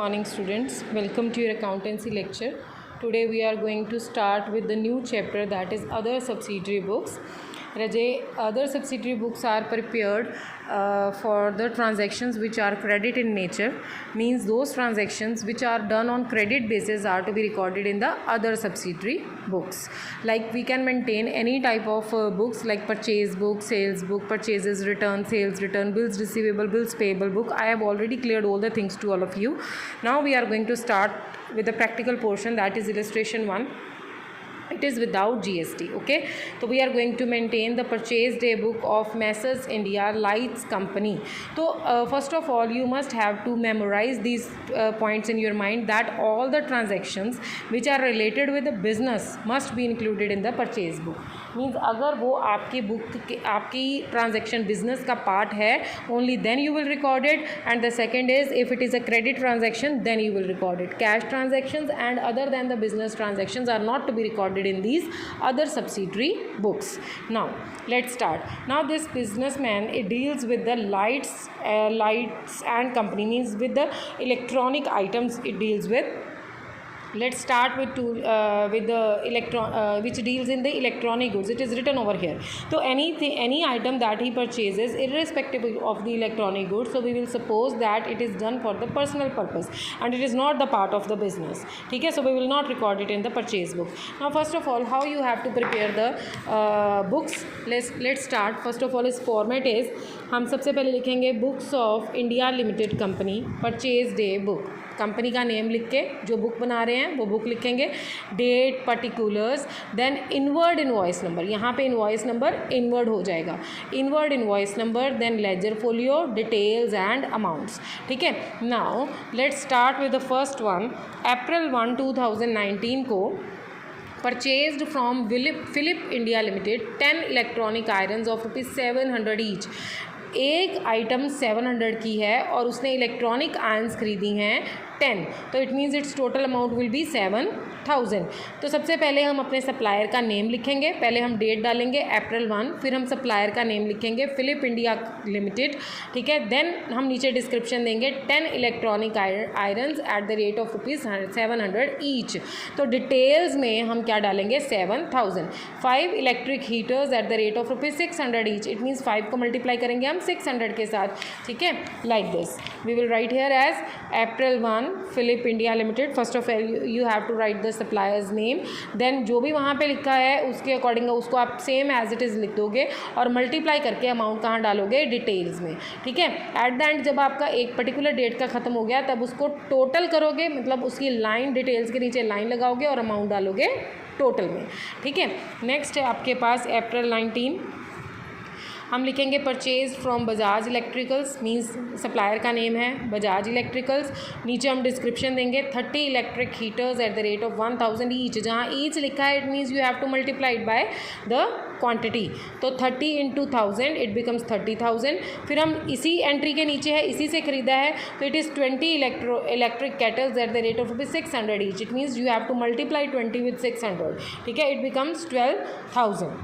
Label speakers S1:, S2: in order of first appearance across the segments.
S1: Morning students, welcome to your accountancy lecture. Today we are going to start with the new chapter, that is other subsidiary books. Rajay, other subsidiary books are prepared for the transactions which are credit in nature, means those transactions which are done on credit basis are to be recorded in the other subsidiary books. Like we can maintain any type of books like purchase book, sales book, purchases return, sales return, bills receivable, bills payable book. I have already cleared all the things to all of you. Now we are going to start with the practical portion, that is illustration 1. It is without GST. Okay, so we are going to maintain the purchase day book of Messrs India Lights Company. So first of all, you must have to memorize these points in your mind, that all the transactions which are related with the business must be included in the purchase book. Means अगर वो आपकी book आपकी transaction business का part है, only then you will record it. And the second is if it is a credit transaction then you will record it. Cash transactions and other than the business transactions are not to be recorded in these other subsidiary books. Now let's start. Now this businessman, it deals with the lights and company, means with the electronic items it deals with. Let's start with the which deals in the electronic goods. It is written over here. So any item that he purchases irrespective of the electronic goods, so we will suppose that it is done for the personal purpose and it is not the part of the business. Okay, so we will not record it in the purchase book. Now first of all, how you have to prepare the books. Let's start. First of all, its format is, हम सबसे पहले लिखेंगे books of India limited company purchase day book. Company का name लिख के जो book बना रहे हैं वो बुक लिखेंगे, date, particulars, then inward invoice number. यहाँ पे इनवॉइस नंबर इनवर्ड हो जाएगा, inward invoice number, then ledger folio, details and amounts. ठीक है. Now let's start with the first one. April 1, 2019 को purchased from Philip India limited 10 electronic irons of ₹700 each. एक item 700 की है और उसने इलेक्ट्रॉनिक आयरन्स खरीदी हैं 10, तो it means it's total amount will be 7,000. तो सबसे पहले हम अपने सप्लायर का नेम लिखेंगे. पहले हम डेट डालेंगे अप्रैल 1, फिर हम सप्लायर का नेम लिखेंगे फिलिप इंडिया लिमिटेड. ठीक है. देन हम नीचे डिस्क्रिप्शन देंगे 10 electronic irons eight the rate of ₹700 each. तो डिटेल्स में हम क्या डालेंगे 7,000. 5 electric heaters at the rate of ₹600 each. It means 5 को मल्टीप्लाई करेंगे हम 600 के साथ. ठीक है. Like this we will write here as April 1 Philip India limited. First of all you have to write the supplier's name, then जो भी वहाँ पे लिखा है उसके अकॉर्डिंग उसको आप सेम एज इट इज़ लिख दोगे और मल्टीप्लाई करके अमाउंट कहाँ डालोगे, डिटेल्स में. ठीक है. एट द एंड जब आपका एक पर्टिकुलर डेट का ख़त्म हो गया तब उसको टोटल करोगे, मतलब उसकी लाइन डिटेल्स के नीचे लाइन लगाओगे और अमाउंट डालोगे टोटल में. ठीक है. नेक्स्ट है आपके पास अप्रैल 19. हम लिखेंगे purchase from Bajaj electricals, means supplier का नेम है बजाज इलेक्ट्रिकल्स. नीचे हम डिस्क्रिप्शन देंगे 30 electric heaters at the rate of 1,000 each. जहाँ ईच लिखा है it means you have to multiply it by the quantity. तो 30 इंटू 1000 इट बिकम्स 30,000. फिर हम इसी एंट्री के नीचे है, इसी से ख़रीदा है, तो it is 20 electric kettles eight the rate of ₹600 each. It means you have to multiply 20 with 600. ठीक है. It becomes 12,000.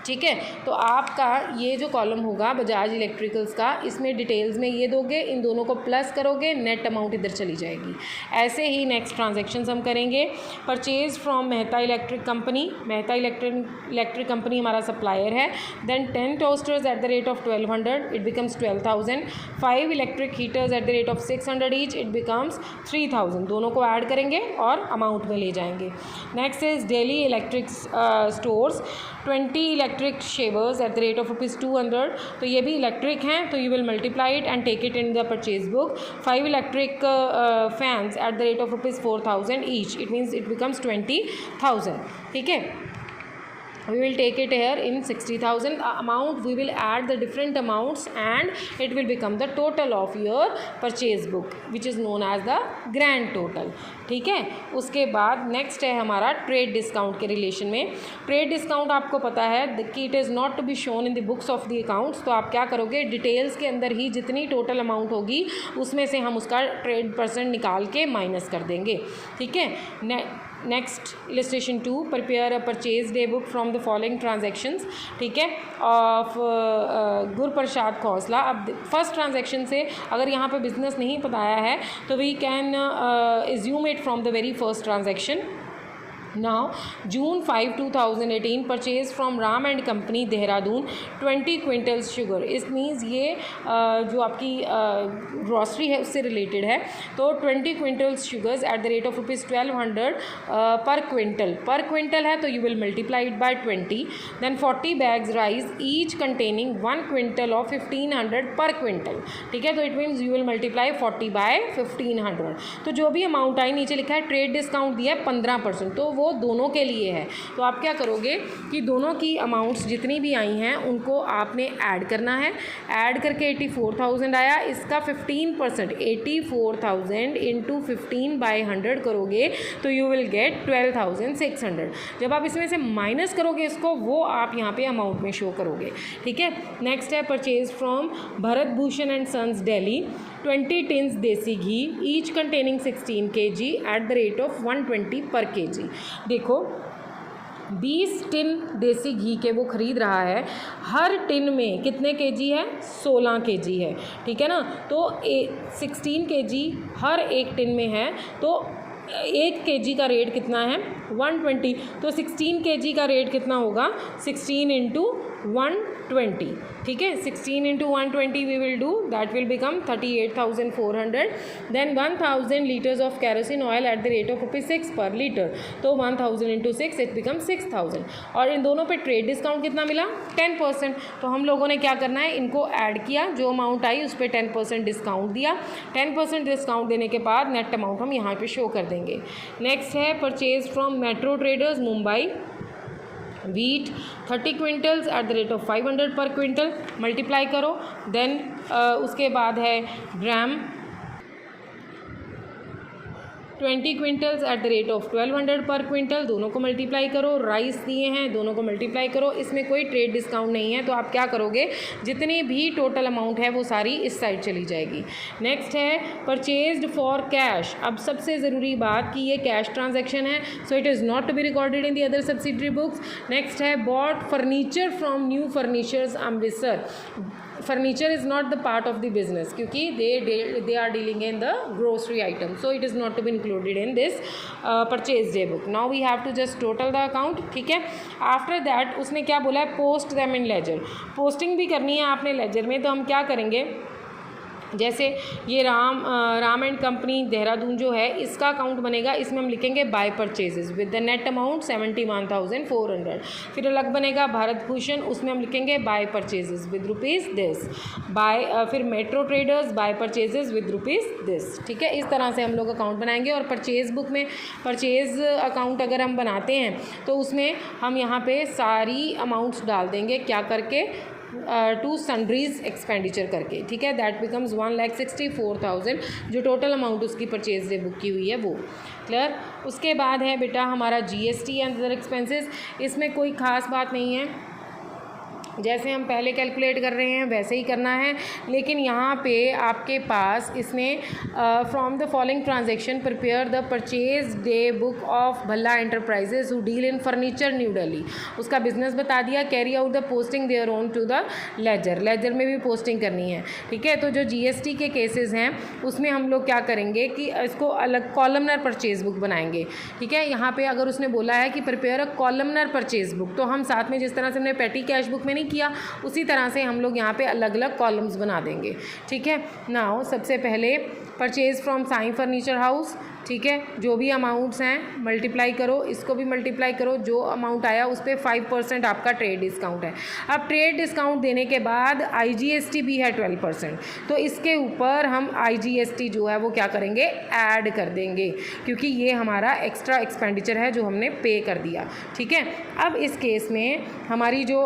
S1: ठीक है. तो आपका ये जो कॉलम होगा बजाज इलेक्ट्रिकल्स का, इसमें डिटेल्स में ये दोगे, इन दोनों को प्लस करोगे, नेट अमाउंट इधर चली जाएगी. ऐसे ही नेक्स्ट ट्रांजैक्शंस हम करेंगे. Purchase from Mehta electric company. Mehta electric company हमारा सप्लायर है. Then 10 toasters at the rate of 1,200 it becomes 12,000. 5 electric heaters at the rate of 600 each it becomes 3,000. दोनों को ऐड करेंगे और अमाउंट में ले जाएंगे. Next is daily electric stores. 20 electric shavers at the rate of ₹200. तो ये भी इलेक्ट्रिक हैं, तो you will multiply it and take it in the purchase book. 5 electric fans at the rate of ₹4,000 each. It means it becomes 20,000. ठीक है. we will take it here in 60,000 amount. We will add the different amounts and it will become the total of your purchase book, which is known as the grand total. ठीक है. उसके बाद next है हमारा trade discount के relation में. Trade discount आपको पता है कि it is not to be shown in the books of the accounts. तो आप क्या करोगे, डिटेल्स के अंदर ही जितनी टोटल अमाउंट होगी उसमें से हम उसका ट्रेड % निकाल के माइनस कर देंगे. ठीक है. Next illustration 2, prepare a purchase day book from the following transactions, ठीक है, ऑफ गुरप्रसाद खौसला। अब फर्स्ट ट्रांजेक्शन से अगर यहाँ पे बिजनेस नहीं बताया है तो we can assume it from the very first transaction. Now June 5, 2018 purchase from Ram and company Dehradun 20 quintals sugar. इस मीन्स ये जो आपकी ग्रॉसरी है उससे रिलेटेड है। तो 20 quintals sugars at the rate of ₹1200 per quintal है तो you will multiply it by 20। Then 40 bags rice each containing 1 quintal of 1500 per quintal, ठीक है। तो it means you will multiply 40 by 1500। तो जो भी अमाउंट आई, नीचे लिखा है ट्रेड डिस्काउंट दिया है 15%, तो वो दोनों के लिए है। तो आप क्या करोगे कि दोनों की अमाउंट्स जितनी भी आई हैं उनको आपने ऐड करना है। ऐड करके 84,000 आया, इसका 15% 84,000 इंटू 15/100 करोगे तो यू विल गेट 12,600। जब आप इसमें से माइनस करोगे इसको, वो आप यहाँ पे अमाउंट में शो करोगे, ठीक है। नेक्स्ट है purchase from Bharat Bhushan and sons Delhi 20 tins देसी घी each containing 16 kg at the rate of 120 per kg। देखो 20 टिन देसी घी के वो ख़रीद रहा है, हर टिन में कितने kg है? 16 kg है, ठीक है ना। तो 16 kg हर एक टिन में है, तो 1 kg का रेट कितना है? 120। तो 16 kg का रेट कितना होगा? 16 इंटू 120, ठीक है। 16 into 120 we will do, that will become 38,400। Then 1,000 litres of kerosene oil at the rate of ₹6 per litre, तो 1,000 इंटू 6 इट बिकम 6,000। और इन दोनों पे ट्रेड डिस्काउंट कितना मिला? 10%। तो हम लोगों ने क्या करना है, इनको ऐड किया, जो अमाउंट आई उस पर 10% डिस्काउंट दिया। 10% डिस्काउंट देने के बाद नेट अमाउंट हम यहाँ पे शो कर देंगे। नेक्स्ट है purchase from metro traders Mumbai wheat 30 quintals eight the rate of 500 पर क्विंटल, मल्टीप्लाई करो। देन उसके बाद है ग्राम 20 quintals eight the rate of 1200 per quintal, दोनों को मल्टीप्लाई करो। राइस दिए हैं, दोनों को मल्टीप्लाई करो। इसमें कोई ट्रेड डिस्काउंट नहीं है, तो आप क्या करोगे, जितनी भी टोटल अमाउंट है वो सारी इस साइड चली जाएगी। नेक्स्ट है परचेज्ड फॉर कैश। अब सबसे ज़रूरी बात कि ये कैश ट्रांजैक्शन है, so it is not to be recorded in the other subsidiary books. Next है bought furniture from new furnitures Amritsar. Furniture is not the part of the business, क्योंकि they are dealing in the grocery item, so it is not to be included in this purchase day book. Now we have to just total the account, ठीक है। After that उसने क्या बोला है, post them in laser. Posting भी करनी है आपने लेजर में, तो हम क्या करेंगे, जैसे ये राम एंड कंपनी देहरादून जो है, इसका अकाउंट बनेगा, इसमें हम लिखेंगे by purchases with the net amount 71,400। फिर अलग बनेगा भारत भूषण, उसमें हम लिखेंगे by purchases with rupees this, by फिर metro traders by purchases with rupees this, ठीक है। इस तरह से हम लोग अकाउंट बनाएंगे। और परचेज बुक में परचेज अकाउंट अगर हम बनाते हैं तो उसमें हम यहाँ पे सारी अमाउंट्स डाल देंगे, क्या करके, टू सन्ड्रीज एक्सपेंडिचर करके, ठीक है। दैट बिकम्स 1,64,000, जो टोटल अमाउंट उसकी परचेज डे बुक की हुई है वो। क्लियर। उसके बाद है बेटा हमारा GST एंड अदर एक्सपेंसेस। इसमें कोई ख़ास बात नहीं है, जैसे हम पहले कैलकुलेट कर रहे हैं वैसे ही करना है, लेकिन यहाँ पे आपके पास इसमें from the following transaction prepare the purchase day book of Bhalla enterprises who deal in furniture new Delhi. उसका बिजनेस बता दिया। Carry out the posting thereon to the ledger, ledger में भी पोस्टिंग करनी है, ठीक है। तो जो GST के केसेस हैं उसमें हम लोग क्या करेंगे कि इसको अलग कॉलमनर परचेज बुक बनाएंगे, ठीक है। यहाँ पे अगर उसने बोला है कि prepare a columnar purchase book, तो हम साथ में जिस तरह से हमने पेटी कैश बुक में नहीं किया, उसी तरह से हम लोग यहाँ पे अलग अलग कॉलम्स बना देंगे, ठीक है। नाउ सबसे पहले purchase from Sai furniture house, ठीक है। जो भी अमाउंट्स हैं मल्टीप्लाई करो, इसको भी मल्टीप्लाई करो, जो अमाउंट आया उस पर 5% आपका ट्रेड डिस्काउंट है। अब ट्रेड डिस्काउंट देने के बाद IGST भी है 12%, तो इसके ऊपर हम IGST जो है वो क्या करेंगे, ऐड कर देंगे, क्योंकि ये हमारा एक्स्ट्रा एक्सपेंडिचर है जो हमने पे कर दिया, ठीक है। अब इस केस में हमारी जो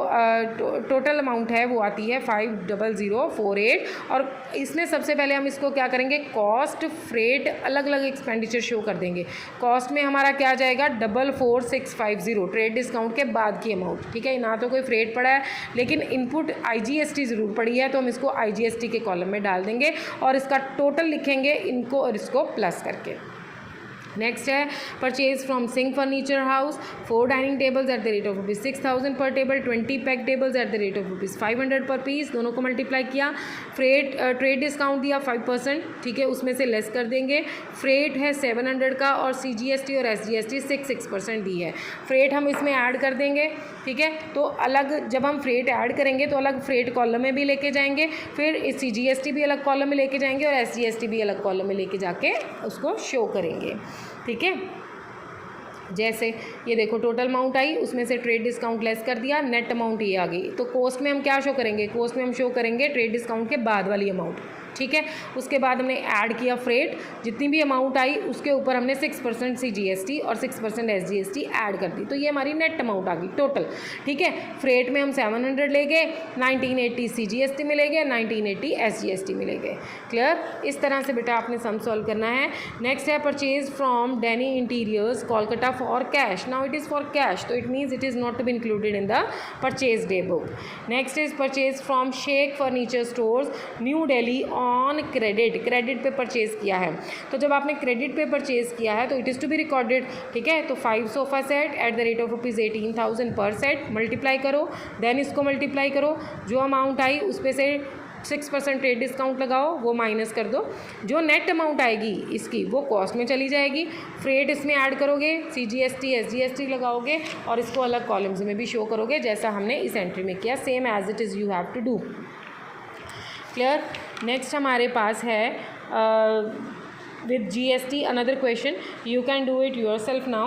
S1: टोटल अमाउंट है वो आती है 50048, और इसमें सबसे पहले हम इसको क्या करेंगे, कॉस्ट फ्रेट अलग अलग एक्सपेंडिचर शो कर देंगे। कॉस्ट में हमारा क्या आ जाएगा, 44650 ट्रेड डिस्काउंट के बाद की अमाउंट, ठीक है। ना तो कोई फ्रेट पड़ा है, लेकिन इनपुट IGST ज़रूर पड़ी है, तो हम इसको IGST के कॉलम में डाल देंगे और इसका टोटल लिखेंगे, इनको और इसको प्लस करके। नेक्स्ट है purchase from Singh furniture house 4 dining tables eight the rate of ₹6,000 पर table, 20 pack tables eight the rate of ₹500 पर पीस, दोनों को मल्टीप्लाई किया। फ्रेट ट्रेड डिस्काउंट दिया 5%, ठीक है, उसमें से लेस कर देंगे। फ्रेट है 700 का और CGST और SGST 6% दी है। फ्रेट हम इसमें ऐड कर देंगे, ठीक है। तो अलग जब हम फ्रेट ऐड करेंगे तो अलग फ्रेट कॉलम में भी लेके जाएंगे, फिर CGST भी अलग कॉलम में लेके जाएंगे और SGST भी अलग कॉलम में लेके जाके उसको शो करेंगे, ठीक है। जैसे ये देखो टोटल अमाउंट आई, उसमें से ट्रेड डिस्काउंट लेस कर दिया, नेट अमाउंट ये आ गई। तो कॉस्ट में हम क्या शो करेंगे, कॉस्ट में हम शो करेंगे ट्रेड डिस्काउंट के बाद वाली अमाउंट, ठीक है। उसके बाद हमने ऐड किया फ्रेट, जितनी भी अमाउंट आई उसके ऊपर हमने 6% CGST और 6% SGST ऐड कर दी, तो ये हमारी नेट अमाउंट आ गई टोटल, ठीक है। फ्रेट में हम 700 ले गए, 1980 CGST में ले गए, 1980 SGST में ले गए। क्लियर? इस तरह से बेटा आपने सम सॉल्व करना है। नेक्स्ट है purchase from Danny interiors Kolkata for cash. Now it is for cash, तो it means it is not to be included in the purchase day book. Next is purchase from Sheikh furniture stores New Delhi on credit. Credit पे purchase किया है, तो जब आपने credit पे purchase किया है तो it is to be recorded, ठीक है। तो 5 sofa set at the rate of ₹18,000 per set, multiply करो, देन इसको मल्टीप्लाई करो, जो अमाउंट आई उस पे से 6% ट्रेड डिस्काउंट लगाओ, वो माइनस कर दो, जो नेट अमाउंट आएगी इसकी वो कॉस्ट में चली जाएगी। फ्रेट इसमें ऐड करोगे, CGST SGST लगाओगे और इसको अलग कॉलम्स में भी शो करोगे, जैसा हमने इस एंट्री में किया, same as it is you have to do. Clear? Next हमारे पास है with GST another question, you can do it yourself now।